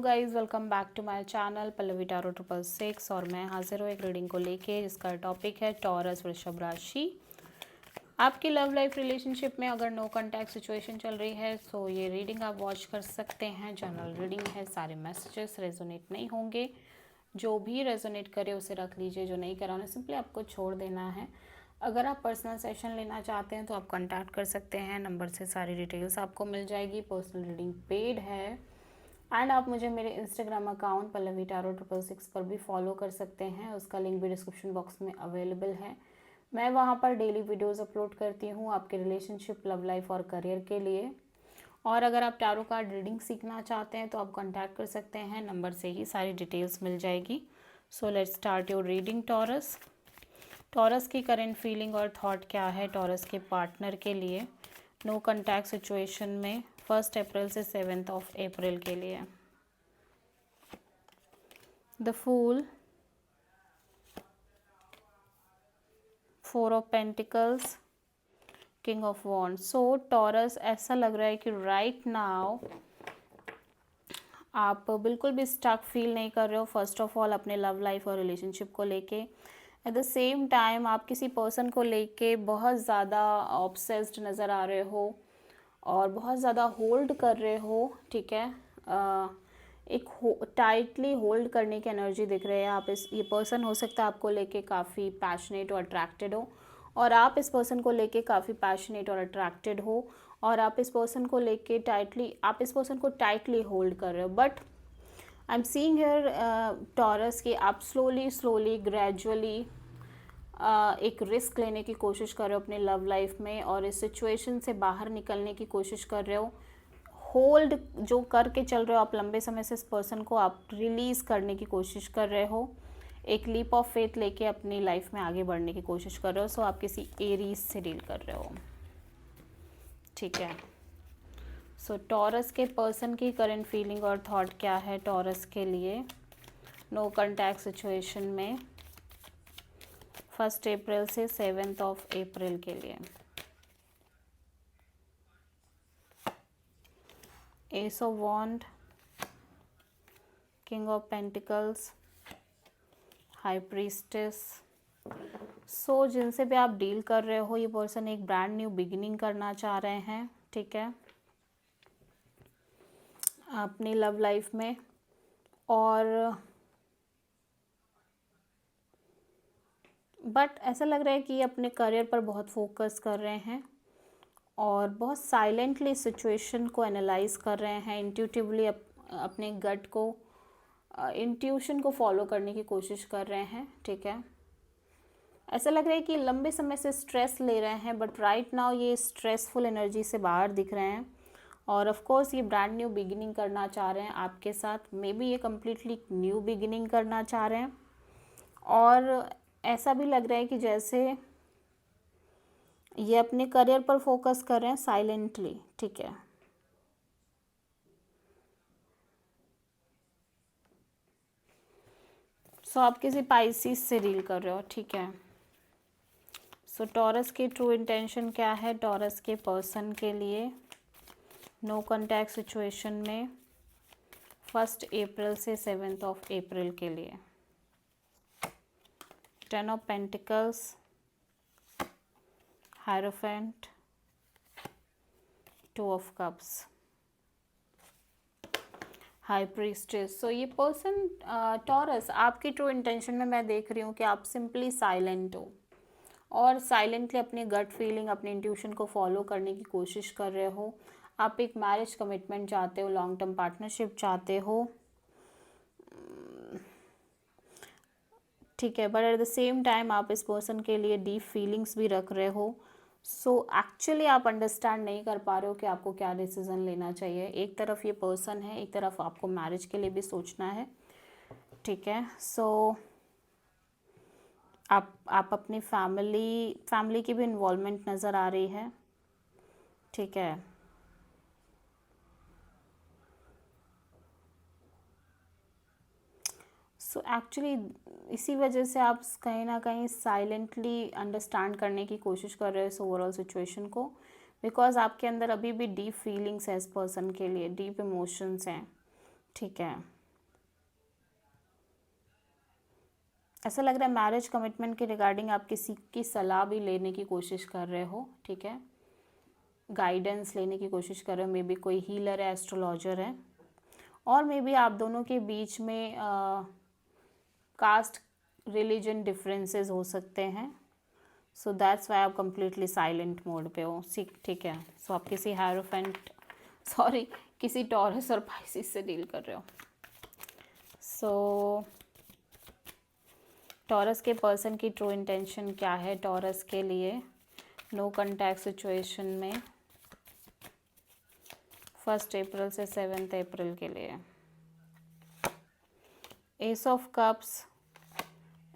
Guys welcome back to my channel Pallavi tarot 666 और मैं हाजिर हूँ एक रीडिंग को लेके जिसका टॉपिक है टॉरस वृषभ राशि। आपकी लव लाइफ रिलेशनशिप में अगर नो कॉन्टैक्ट सिचुएशन चल रही है तो ये रीडिंग आप वॉच कर सकते हैं। जनरल रीडिंग है, सारे मैसेजेस रेजोनेट नहीं होंगे। जो भी रेजोनेट करे उसे रख लीजिए, जो नहीं करा उन्हें सिंपली आपको छोड़ देना है। अगर आप पर्सनल सेशन लेना चाहते हैं तो आप कॉन्टैक्ट कर सकते हैं, नंबर से सारी डिटेल्स आपको मिल जाएगी। पर्सनल रीडिंग पेड है एंड आप मुझे मेरे इंस्टाग्राम अकाउंट पल्लवी टारो 666 पर भी फॉलो कर सकते हैं। उसका लिंक भी डिस्क्रिप्शन बॉक्स में अवेलेबल है। मैं वहाँ पर डेली वीडियोस अपलोड करती हूँ आपके रिलेशनशिप, लव लाइफ और करियर के लिए। और अगर आप टारो कार्ड रीडिंग सीखना चाहते हैं तो आप कॉन्टैक्ट कर सकते हैं, नंबर से ही सारी डिटेल्स मिल जाएगी। So let's start your reading taurus. Taurus की करंट फीलिंग और थॉट क्या है टॉरस के पार्टनर के लिए नो कॉन्टैक्ट सिचुएशन में 1 अप्रैल से 7 अप्रैल के लिए। The fool, 4 of pentacles, king of wands. So Taurus, ऐसा लग रहा है कि राइट नाउ आप बिल्कुल भी स्टक फील नहीं कर रहे हो। फर्स्ट ऑफ ऑल अपने लव लाइफ और रिलेशनशिप को लेके, एट द सेम टाइम आप किसी पर्सन को लेके बहुत ज़्यादा ऑब्सेस्ड नज़र आ रहे हो और बहुत ज़्यादा होल्ड कर रहे हो। ठीक है, एक टाइटली होल्ड करने की एनर्जी दिख रही है। आप ये पर्सन हो सकता है आपको लेके काफ़ी पैशनेट और अट्रैक्टेड हो, और आप इस पर्सन को लेके काफ़ी पैशनेट और अट्रैक्टेड हो, और आप इस पर्सन को लेके इस पर्सन को टाइटली होल्ड कर रहे हो। But I am seeing here taurus कि आप स्लोली ग्रेजुअली एक रिस्क लेने की कोशिश कर रहे हो अपने लव लाइफ में, और इस सिचुएशन से बाहर निकलने की कोशिश कर रहे हो। होल्ड जो करके चल रहे हो आप लंबे समय से, इस पर्सन को आप रिलीज़ करने की कोशिश कर रहे हो। एक लीप ऑफ फेथ लेके अपनी लाइफ में आगे बढ़ने की कोशिश कर रहे हो। सो आप किसी एरीज से डील कर रहे हो। ठीक है, सो टॉरस के पर्सन की करंट फीलिंग और थॉट क्या है टॉरस के लिए नो कॉन्टैक्ट सिचुएशन में 1 अप्रैल से 7 अप्रैल के लिए। Ace of wand, king of pentacles, high priestess. So जिनसे भी आप डील कर रहे हो, ये पर्सन एक ब्रांड न्यू बिगिनिंग करना चाह रहे हैं। ठीक है, अपनी लव लाइफ में, और बट ऐसा लग रहा है कि ये अपने करियर पर बहुत फोकस कर रहे हैं और बहुत साइलेंटली सिचुएशन को एनालाइज कर रहे हैं। इंट्यूटिवली अपने गट को, इंट्यूशन को फॉलो करने की कोशिश कर रहे हैं। ठीक है, ऐसा लग रहा है कि लंबे समय से स्ट्रेस ले रहे हैं, बट राइट नाउ ये स्ट्रेसफुल एनर्जी से बाहर दिख रहे हैं। और ऑफ कोर्स ये ब्रांड न्यू बिगिनिंग करना चाह रहे हैं आपके साथ। मे बी ये कम्प्लीटली न्यू बिगिनिंग करना चाह रहे हैं, और ऐसा भी लग रहा है कि जैसे ये अपने करियर पर फोकस कर रहे हैं साइलेंटली। ठीक है, सो आप किसी पाइसिस से डील कर रहे हो। ठीक है, सो टॉरस की ट्रू इंटेंशन क्या है टॉरस के पर्सन के लिए नो कॉन्टैक्ट सिचुएशन में 1 अप्रैल से 7 अप्रैल के लिए। 10 of pentacles, hierophant, 2 of cups, high priestess. So ये पर्सन टॉरस, आपकी ट्रू इंटेंशन में मैं देख रही हूँ कि आप सिंपली साइलेंट हो और साइलेंटली अपनी गट फीलिंग, अपने इंट्यूशन को फॉलो करने की कोशिश कर रहे हो। आप एक मैरिज कमिटमेंट चाहते हो, लॉन्ग टर्म पार्टनरशिप चाहते हो। ठीक है, but at the same time आप इस पर्सन के लिए डीप फीलिंग्स भी रख रहे हो। सो एक्चुअली आप अंडरस्टैंड नहीं कर पा रहे हो कि आपको क्या डिसीजन लेना चाहिए। एक तरफ ये पर्सन है, एक तरफ आपको मैरिज के लिए भी सोचना है। ठीक है, सो आप अपनी फैमिली की भी इन्वॉल्वमेंट नज़र आ रही है। ठीक है, सो एक्चुअली इसी वजह से आप कहीं ना कहीं साइलेंटली अंडरस्टैंड करने की कोशिश कर रहे हो इस ओवरऑल सिचुएशन को, बिकॉज आपके अंदर अभी भी डीप फीलिंग्स है इस पर्सन के लिए, डीप इमोशंस हैं। ठीक है, ऐसा लग रहा है मैरिज कमिटमेंट के रिगार्डिंग आप किसी की सलाह भी लेने की कोशिश कर रहे हो, ठीक है, गाइडेंस लेने की कोशिश कर रहे हो। मे बी कोई हीलर है, एस्ट्रोलॉजर है, और मे बी आप दोनों के बीच में कास्ट रिलीजन डिफरेंसेस हो सकते हैं। सो दैट्स वाई आप कम्प्लीटली साइलेंट मोड पे हो, ठीक है। सो आप किसी हायरोफेंट, सॉरी, किसी टॉरस और पाइसिस से डील कर रहे हो। सो टॉरस के पर्सन की ट्रू इंटेंशन क्या है टॉरस के लिए नो कॉन्टैक्ट सिचुएशन में 1 अप्रैल से 7 अप्रैल के लिए? Ace of cups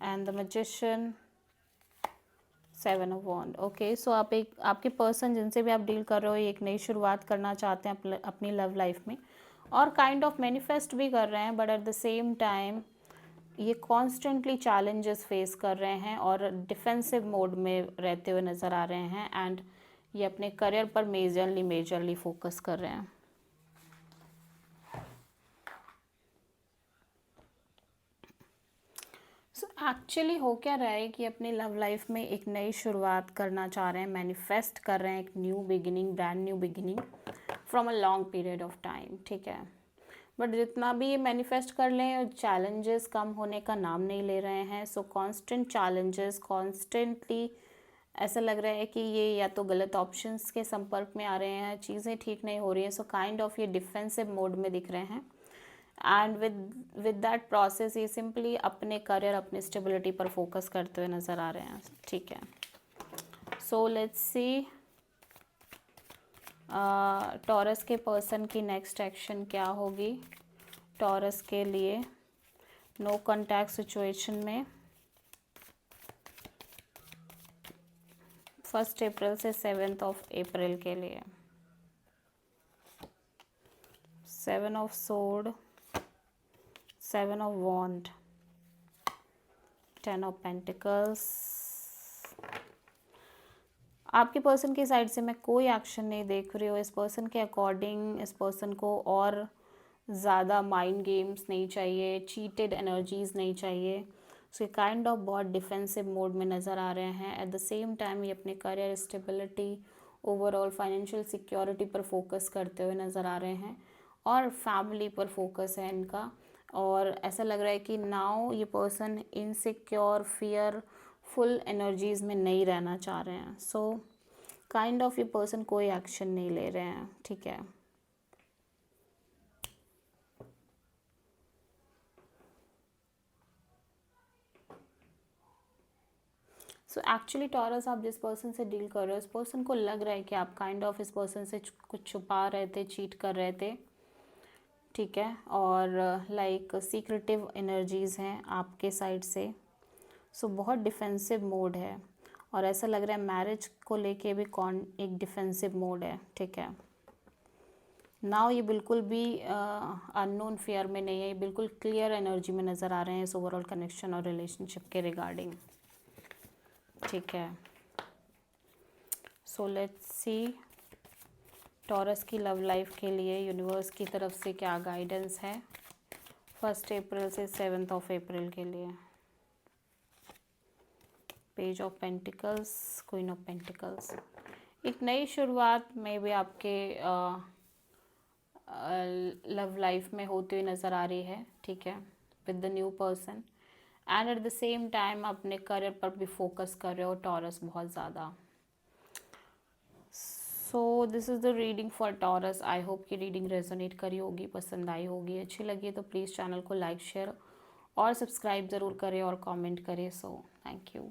and the magician, 7 of wand. Okay, so आपके पर्सन जिनसे भी आप डील कर रहे हो एक नई शुरुआत करना चाहते हैं अपनी लव लाइफ में, और काइंड ऑफ मैनिफेस्ट भी कर रहे हैं, but at the same time ये कॉन्स्टेंटली चैलेंजेस फेस कर रहे हैं और डिफेंसिव मोड में रहते हुए नज़र आ रहे हैं, एंड ये अपने करियर पर मेजरली फोकस कर रहे हैं। सो एक्चुअली हो क्या रहा है कि अपनी लव लाइफ में एक नई शुरुआत करना चाह रहे हैं, मैनिफेस्ट कर रहे हैं एक new beginning, brand new beginning from a long period of time, ठीक है। बट जितना भी ये मैनिफेस्ट कर लें, चैलेंजेस कम होने का नाम नहीं ले रहे हैं। सो कॉन्स्टेंट चैलेंजेस, कॉन्स्टेंटली ऐसा लग रहा है कि ये या तो गलत ऑप्शंस के संपर्क में आ रहे हैं, चीज़ें ठीक नहीं हो रही हैं। सो काइंड ऑफ ये डिफेंसिव मोड में दिख रहे हैं, एंड विद दैट प्रोसेस ये सिंपली अपने करियर, अपनी स्टेबिलिटी पर फोकस करते हुए नज़र आ रहे हैं, ठीक है। सो लेट्स सी टॉरस के पर्सन की नेक्स्ट एक्शन क्या होगी टॉरस के लिए नो कॉन्टैक्ट सिचुएशन में 1 अप्रैल से 7 अप्रैल के लिए? 7 of sword, 7 of wand, 10 of pentacles. आपके पर्सन की साइड से मैं कोई एक्शन नहीं देख रही हूँ। इस पर्सन के अकॉर्डिंग इस पर्सन को और ज़्यादा माइंड गेम्स नहीं चाहिए, चीटेड एनर्जीज नहीं चाहिए। सो ये काइंड ऑफ बहुत डिफेंसिव मोड में नज़र आ रहे हैं। एट द सेम टाइम ये अपने career stability, overall financial security पर फोकस करते हुए नज़र आ रहे हैं, और फैमिली पर फोकस है इनका। और ऐसा लग रहा है कि नाउ ये person insecure, fear full energies में नहीं रहना चाह रहे हैं। सो काइंड ऑफ ये पर्सन कोई एक्शन नहीं ले रहे हैं, ठीक है। सो एक्चुअली टॉरस, आप जिस पर्सन से डील कर रहे हो, इस पर्सन को लग रहा है कि आप काइंड ऑफ इस पर्सन से कुछ छुपा रहे थे, चीट कर रहे थे, ठीक है, और लाइक सीक्रेटिव एनर्जीज़ हैं आपके साइड से। सो बहुत डिफेंसिव मोड है, और ऐसा लग रहा है मैरिज को लेके भी एक डिफेंसिव मोड है, ठीक है। नाउ ये बिल्कुल भी अननोन फियर में नहीं है, ये बिल्कुल क्लियर एनर्जी में नज़र आ रहे हैं इस ओवरऑल कनेक्शन और रिलेशनशिप के रिगार्डिंग, ठीक है। सो लेट्स सी टॉरस की लव लाइफ के लिए यूनिवर्स की तरफ से क्या गाइडेंस है 1 अप्रैल से 7 अप्रैल के लिए? Page of pentacles, queen of pentacles. एक नई शुरुआत में भी आपके लव लाइफ में होती हुई नज़र आ रही है, ठीक है, with the new person, and at the same time अपने करियर पर भी फोकस कर रहे हो टॉरस बहुत ज़्यादा। So this is the reading for taurus. I hope कि रीडिंग रेजोनेट करी होगी, पसंद आई होगी, अच्छी लगी तो प्लीज़ चैनल को लाइक, शेयर और सब्सक्राइब ज़रूर करें और कमेंट करें। So thank you.